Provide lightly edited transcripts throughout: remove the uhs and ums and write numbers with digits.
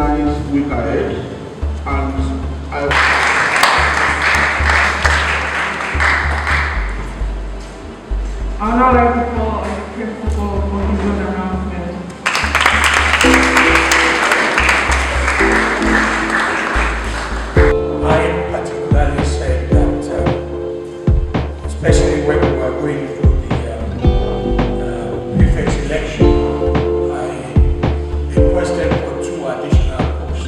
nice week ahead, and I'd now like to call on the principal for his own announcement. I particularly said that, especially when we were going through the prefect election, I requested for 2 additional posts.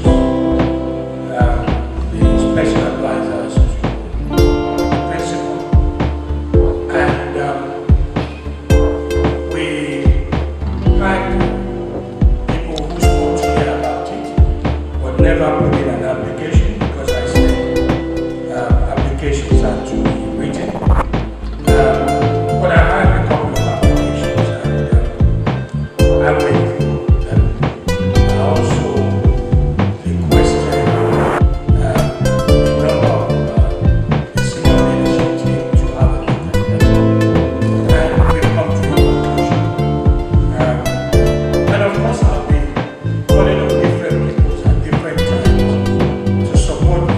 The special advisors to the principal, and we tried people who spoke to me about it, but never put in an application. Applications are to be written. But I had a couple of applications, and I went through them. I also requested a number of the senior leadership team to have a look at them. And we've come to a conclusion. And of course, I'll be calling on different people at different times to support me.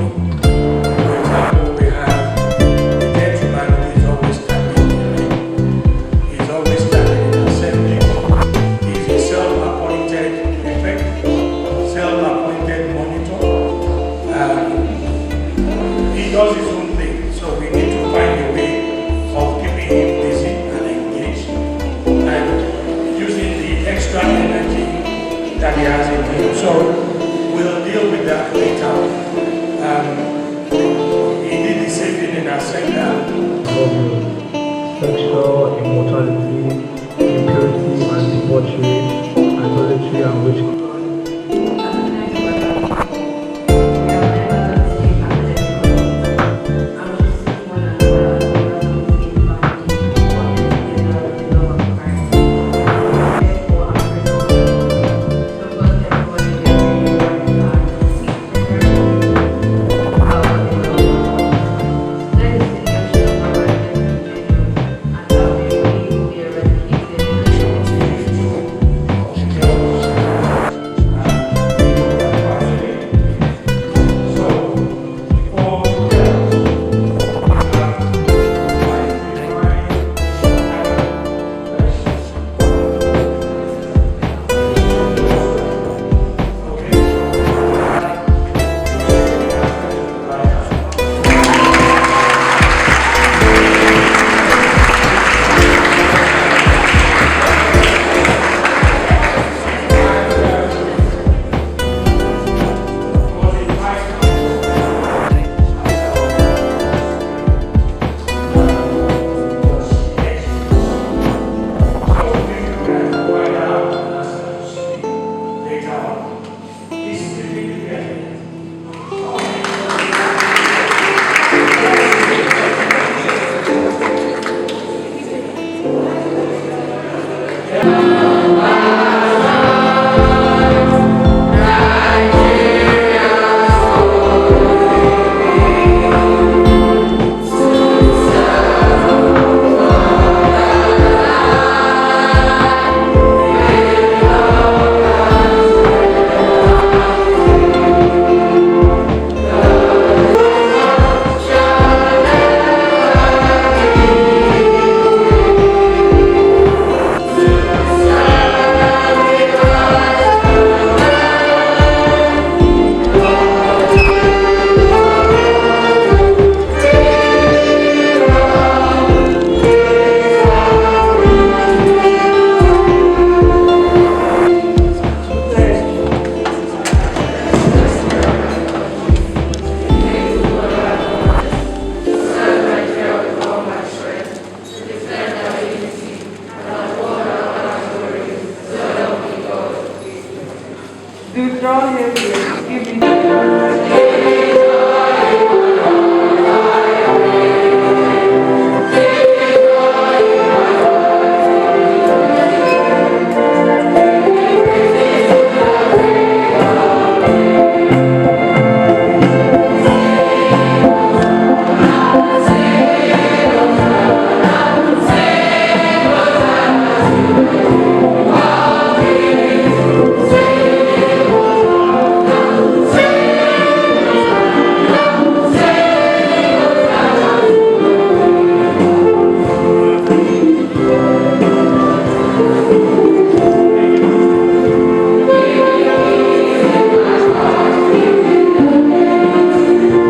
He does his own thing, so we need to find a way of keeping him busy and engaged and using the extra energy that he has in him. So we'll deal with that later. He did the same thing in our center.